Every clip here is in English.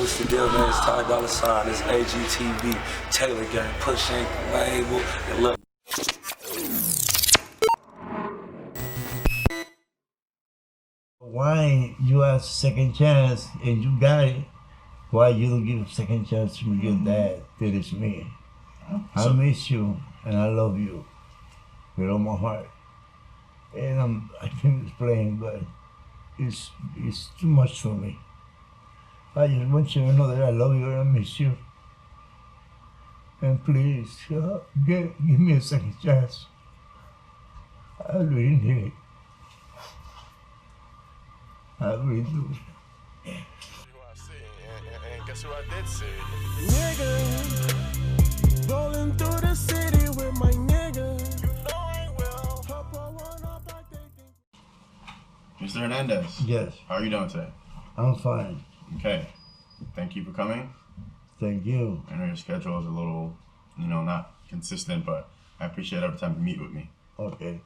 What's the deal, man? It's $5 it's AGTV, Taylor Gang, Push Ankle Label, and look. Why you ask second chance and you got it? Why you don't give a second chance to your dad? That is me. I miss you and I love you with all my heart. And I can't explain, but it's too much for me. I just want you to know that I love you and I miss you. And please, give me a second chance. I really need it. I really do. And guess who I did see? Nigga, rolling through the city with my nigga. You know I will. Mr. Hernandez. Yes. How are you doing today? I'm fine. Okay. Thank you for coming. Thank you. I know your schedule is a little, not consistent, but I appreciate every time you meet with me. Okay.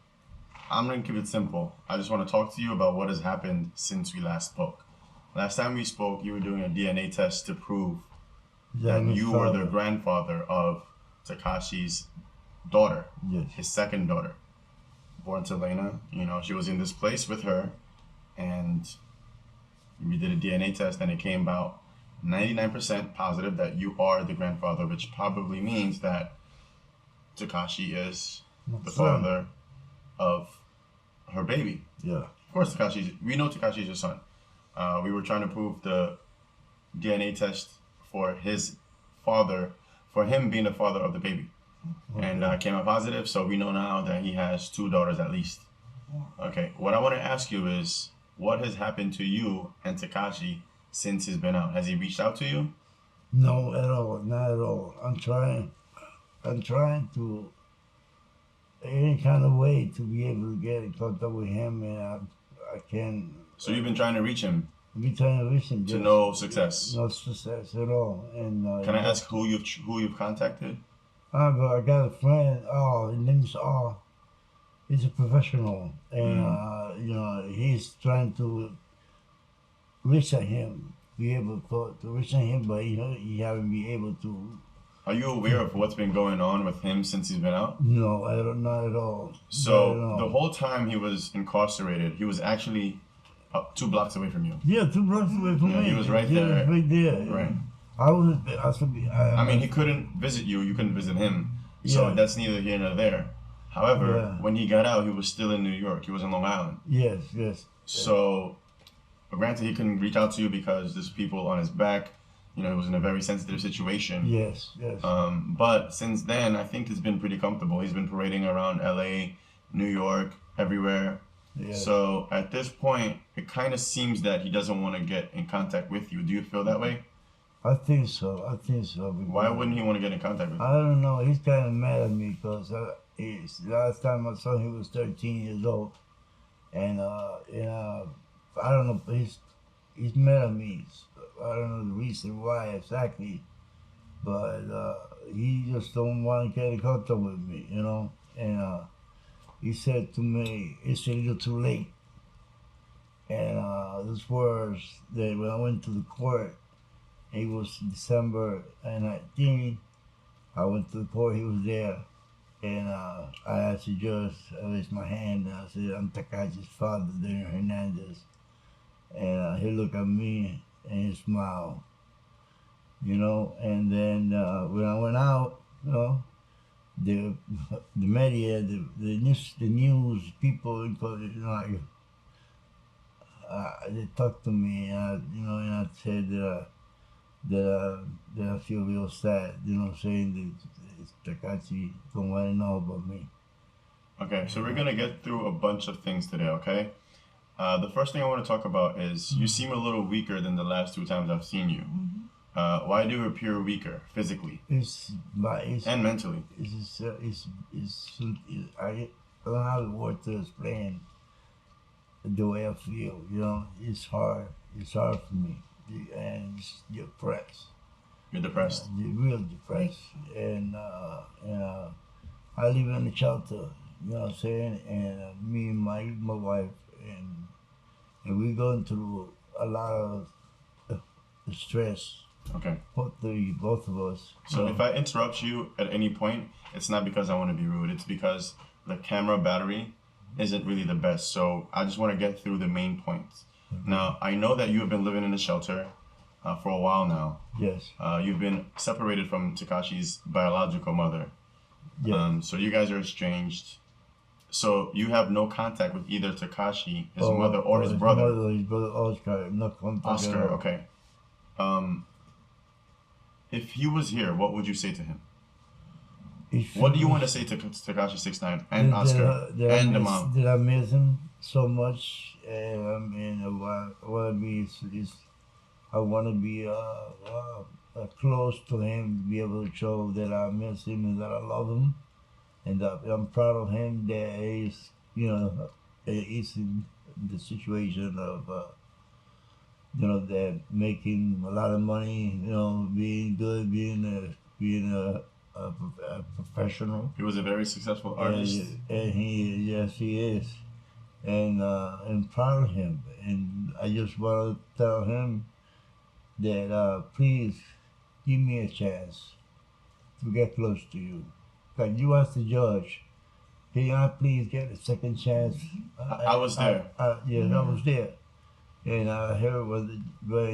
I'm going to keep it simple. I just want to talk to you about what has happened since we last spoke. Last time we spoke, you were doing a DNA test to prove that you were the grandfather of Tekashi's daughter, yes, his second daughter, born to Lena. She was in this place with her, and we did a DNA test, and it came out 99% positive that you are the grandfather, which probably means that Tekashi is the father of her baby. Yeah. Of course, we know Tekashi's your son. We were trying to prove the DNA test for his father, for him being the father of the baby. Okay. And came out positive, so we know now that he has 2 daughters at least. Okay, what I want to ask you is, what has happened to you and Tekashi since he's been out? Has he reached out to you? No, at all, not at all. I'm trying to, any kind of way to be able to get in contact with him, and I can't. So you've been trying to reach him? I've been trying to reach him. To no success? No success at all. And can I ask who you've contacted? I got a friend, his name's he's a professional, and he's trying to reach out him, be able to reach out him, but he haven't been able to. Are you aware of what's been going on with him since he's been out? No, I don't, not at all. So the whole time he was incarcerated, he was actually 2 blocks away from you. Yeah, 2 blocks away from me. He was right there. Right there. Right. I mean, he couldn't visit you. You couldn't visit him. So that's neither here nor there. However, when he got out, he was still in New York. He was in Long Island. Yes, yes. So, granted, he couldn't reach out to you because there's people on his back. He was in a very sensitive situation. Yes, yes. But since then, I think he's been pretty comfortable. He's been parading around LA, New York, everywhere. Yes. So at this point, it kind of seems that he doesn't want to get in contact with you. Do you feel that way? I think so. Why wouldn't he want to get in contact with you? I don't know. He's kind of mad at me because last time I saw him, he was 13 years old. And, I don't know, he's mad at me. I don't know the reason why exactly, but he just don't want to get in contact with me, And he said to me, it's a little too late. And those words that when I went to the court, it was December 19. I went to the court, he was there. And I asked the judge, I raised my hand, and I said, I'm Tekashi's father, Daniel Hernandez. And he looked at me and he smiled, And then when I went out, the media, the news people, they talked to me, and I said that I feel real sad, saying that Tekashi don't want to know about me. Okay, so we're gonna get through a bunch of things today, okay? The first thing I want to talk about is you seem a little weaker than the last 2 times I've seen you. Why do you appear weaker physically and mentally? I don't have the word to explain the way I feel. It's hard. It's hard for me, and you're depressed. You're depressed. You're real depressed, and I live in a shelter. You know what I'm saying? And me and my wife and we're going through a lot of stress Okay. Both of us. So if I interrupt you at any point, it's not because I want to be rude. It's because the camera battery isn't really the best. So I just want to get through the main points. Now, I know that you have been living in a shelter for a while now. Yes. You've been separated from Tekashi's biological mother. Yes. So you guys are estranged. So you have no contact with either Tekashi, his mother, or his brother. His brother Oscar. No contact. Oscar, okay. If he was here, what would you say to him? What do you want to say to Tekashi69 and Oscar and the mom? Did I miss him so much? I mean, I want to be close to him, to be able to show that I miss him and that I love him, and that I'm proud of him. That he's, he's in the situation of, that making a lot of money, being good, being a professional. He was a very successful artist. And he is. And I'm proud of him. And I just want to tell him that please give me a chance to get close to you. Because you as the judge, can I please get a second chance? I was there. Yes, I was there. And I heard what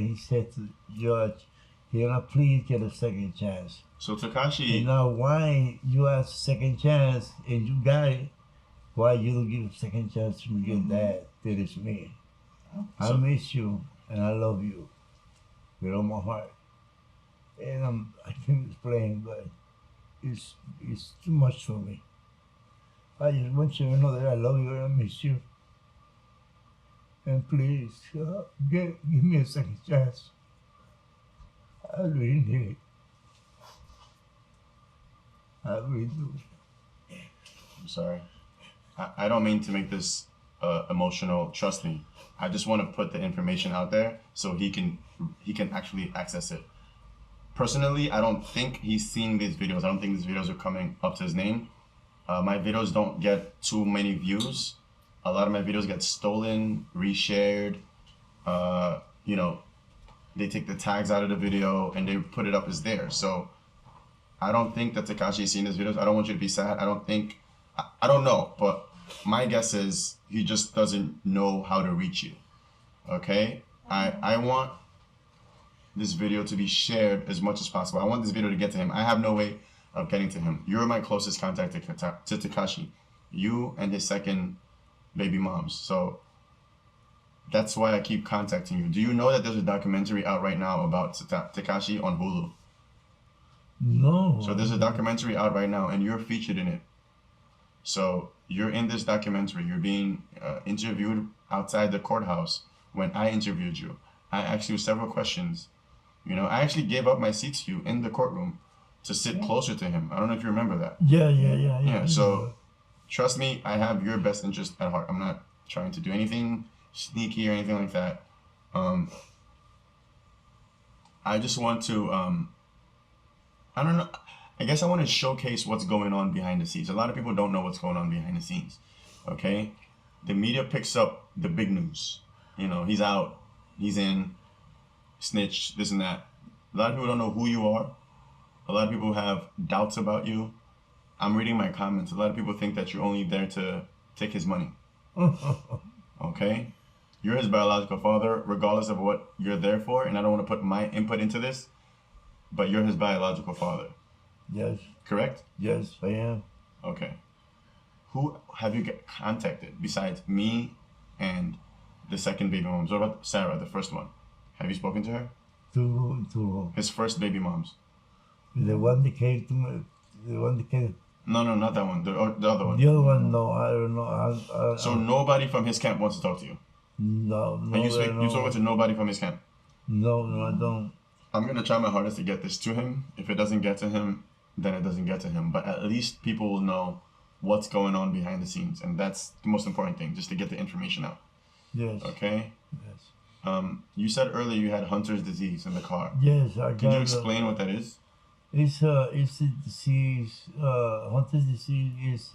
he said to the judge, can I please get a second chance? So Tekashi... And now why you ask a second chance and you got it, why you don't give a second chance to your dad? That is me. I miss you and I love you with all my heart. And I can't explain, but it's too much for me. I just want you to know that I love you and I miss you. And please, give me a second chance. I really need it. I really do. I'm sorry. I don't mean to make this emotional. Trust me. I just want to put the information out there so he can actually access it. Personally, I don't think he's seeing these videos. I don't think these videos are coming up to his name. My videos don't get too many views. A lot of my videos get stolen, reshared. They take the tags out of the video and they put it up as theirs. So I don't think that Tekashi is seeing his videos. I don't want you to be sad. I don't know, but my guess is he just doesn't know how to reach you. Okay? I want this video to be shared as much as possible. I want this video to get to him. I have no way of getting to him. You're my closest contact to Tekashi. You and his second baby moms. So that's why I keep contacting you. Do you know that there's a documentary out right now about Tekashi on Hulu? No. So there's a documentary out right now and you're featured in it. So you're in this documentary. You're being interviewed outside the courthouse when I interviewed you. I asked you several questions. I actually gave up my seat to you in the courtroom to sit closer to him. I don't know if you remember that. Yeah. So trust me, I have your best interest at heart. I'm not trying to do anything sneaky or anything like that. I just want to, I don't know. I guess I want to showcase what's going on behind the scenes. A lot of people don't know what's going on behind the scenes. Okay? The media picks up the big news. He's out, he's in, snitch, this and that. A lot of people don't know who you are. A lot of people have doubts about you. I'm reading my comments. A lot of people think that you're only there to take his money. Okay? You're his biological father, regardless of what you're there for. And I don't want to put my input into this, but you're his biological father. Yes. Correct? Yes, I am. Okay. Who have you contacted besides me and the second baby moms? What about Sarah, the first one? Have you spoken to her? To His first baby moms. the one that came to me, the one that came. No, not that one. The other one. The other one, no, I don't know. So nobody from his camp wants to talk to you? No. And you spoke to nobody from his camp? No, I don't. I'm going to try my hardest to get this to him. If it doesn't get to him, then it doesn't get to him. But at least people will know what's going on behind the scenes. And that's the most important thing, just to get the information out. Yes. Okay? Yes. You said earlier you had Hunter's disease in the car. Yes, I got. Can you explain what that is? It's a disease. Hunter's disease is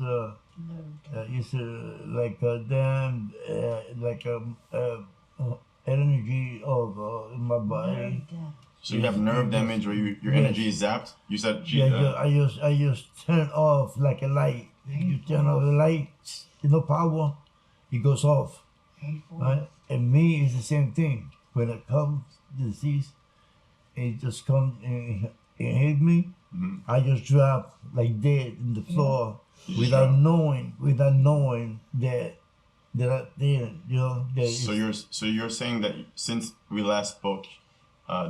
it's like a damn energy of in my body. So you have nerve damage where your energy is zapped? You said... Yeah, I just turn off like a light. You turn off the light, power, it goes off. Right? And me, it's the same thing. When it comes, disease, it just comes and it hit me. I just drop like dead in the floor without knowing that I did, So you're saying that since we last spoke,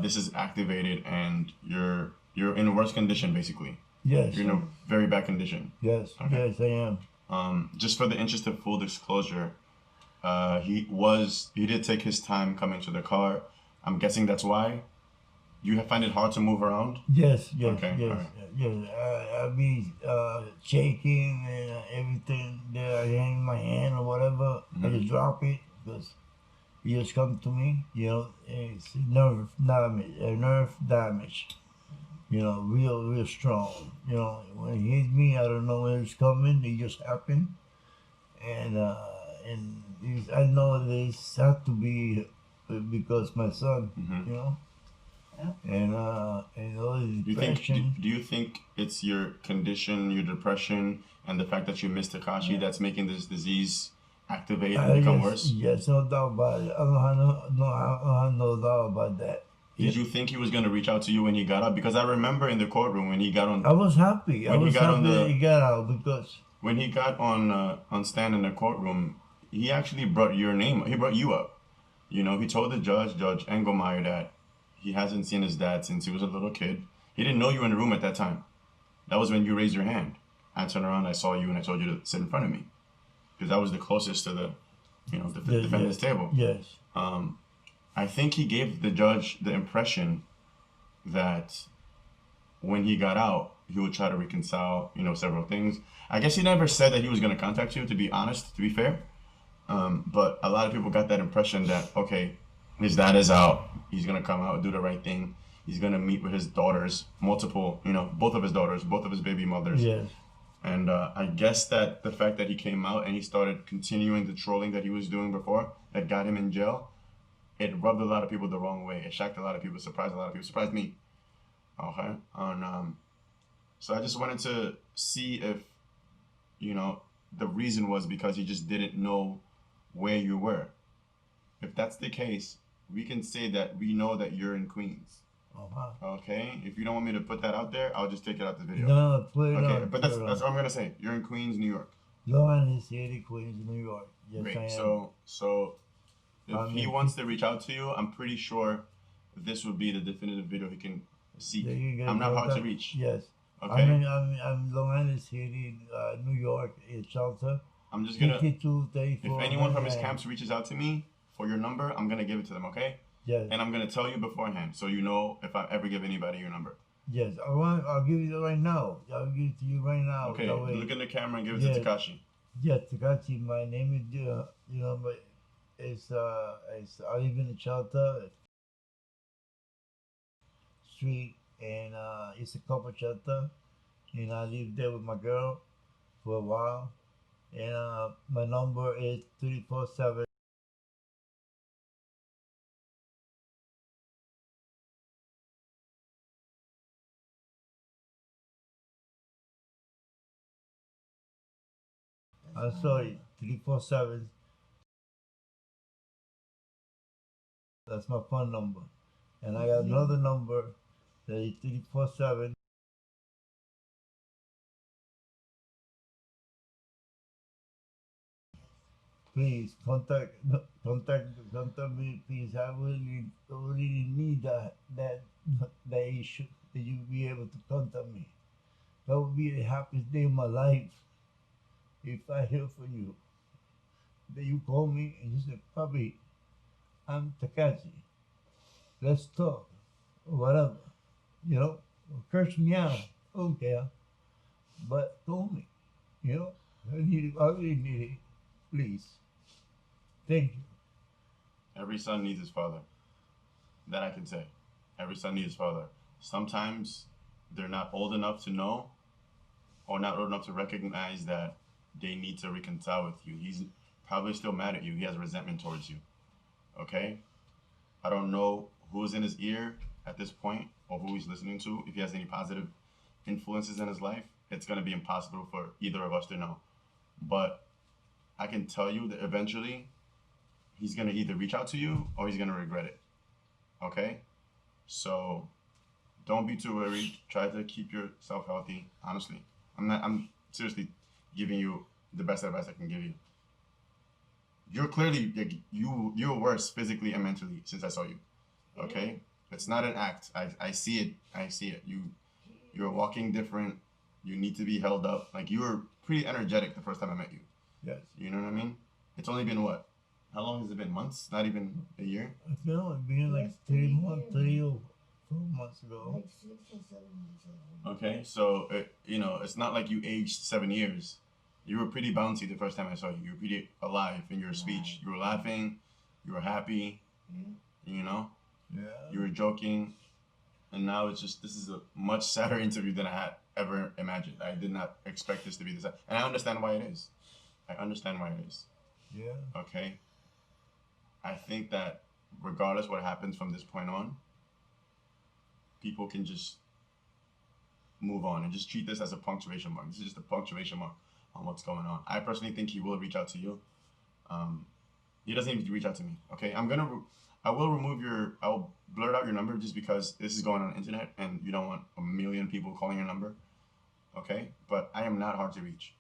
this is activated and you're in worse condition basically. Yes. You're in a very bad condition. Yes. Okay. Yes, I am. Just for the interest of full disclosure, he did take his time coming to the car. I'm guessing that's why. You find it hard to move around? Yes. Okay, Yes. right. Yes. I be shaking and everything that I have in my hand or whatever. I just drop it because it just comes to me. It's nerve damage. Real strong. When it hits me, I don't know where it's coming. It just happened, and I know this has to be because my son. And all this depression. Do you think it's your condition, your depression, and the fact that you missed Tekashi that's making this disease activate and become worse? Yes, no doubt about it. I don't have no doubt about that. Did you think he was going to reach out to you when he got out? Because I remember in the courtroom when he got on... I was happy. I was happy that he got out because... When he got on stand in the courtroom, he actually brought your name. He brought you up. He told the Judge Engelmeyer, that he hasn't seen his dad since he was a little kid. He didn't know you were in the room at that time. That was when you raised your hand. I turned around, I saw you, and I told you to sit in front of me. Because I was the closest to the defendant's table. Yes. I think he gave the judge the impression that when he got out, he would try to reconcile, several things. I guess he never said that he was going to contact you, to be honest, to be fair. But a lot of people got that impression that, okay, his dad is out. He's going to come out, do the right thing. He's going to meet with his daughters, multiple, both of his daughters, both of his baby mothers. Yes. And I guess that the fact that he came out and he started continuing the trolling that he was doing before that got him in jail, it rubbed a lot of people the wrong way. It shocked a lot of people, surprised a lot of people, surprised me. Okay? So I just wanted to see if, the reason was because he just didn't know where you were. If that's the case, we can say that we know that you're in Queens. Okay? If you don't want me to put that out there, I'll just take it out the video. No, put it on. Okay, but that's what I'm gonna say. You're in Queens, New York. Long Island City, Queens, New York. Yes, Great. I am. So if he wants to reach out to you, I'm pretty sure this would be the definitive video he can see. I'm not hard to reach. Yes. Okay. I'm Long Island City, New York, in shelter. I'm just gonna. 52, 34, if anyone from his camps reaches out to me for your number, I'm gonna give it to them. Okay. Yes. And I'm gonna tell you beforehand, so you know if I ever give anybody your number. Yes. I'll give you right now. I'll give it to you right now. Okay. Look in the camera and give it to Tekashi. Yes, Tekashi. My name is but it's I live in a shelter street, and it's a couple shelter, and I live there with my girl for a while, and my number is 347. I'm sorry, 347. That's my phone number. And I got another number that is 347. Please contact me, please. I really need that issue, that you be able to contact me. That would be the happiest day of my life if I hear from you. That you call me and you say, Papi, I'm Tekashi. Let's talk. Or whatever. Or curse me out. I don't care. But call me. I really need it. Please. Thank you. Every son needs his father. That I can say. Every son needs his father. Sometimes they're not old enough to know, or not old enough to recognize that they need to reconcile with you. He's probably still mad at you. He has resentment towards you. Okay? I don't know who's in his ear at this point, or who he's listening to, if he has any positive influences in his life, it's gonna be impossible for either of us to know. But I can tell you that eventually he's gonna either reach out to you or he's gonna regret it. Okay? So don't be too worried. Try to keep yourself healthy. Honestly, I'm seriously giving you the best advice I can give you. You're clearly like, you're worse physically and mentally since I saw you. Okay? It's not an act. I see it. I see it. You're walking different. You need to be held up. Like, you were pretty energetic the first time I met you. Yes. You know what I mean? It's only been what? How long has it been? Months? Not even a year? I feel it's been like 3 months, 3 or 4 months ago. Like 6 or 7 months ago. Okay, so it's not like you aged 7 years. You were pretty bouncy the first time I saw you. You were pretty alive in your speech. You were laughing. You were happy. You know. Yeah. You were joking, and now it's just, this is a much sadder interview than I had ever imagined. I did not expect this to be this sad, and I understand why it is. I understand why it is. Yeah. Okay. I think that regardless what happens from this point on, people can just move on and just treat this as a punctuation mark. This is just a punctuation mark on what's going on. I personally think he will reach out to you. He doesn't even reach out to me. Okay, I'll blurt out your number just because this is going on the internet and you don't want a million people calling your number. Okay, but I am not hard to reach.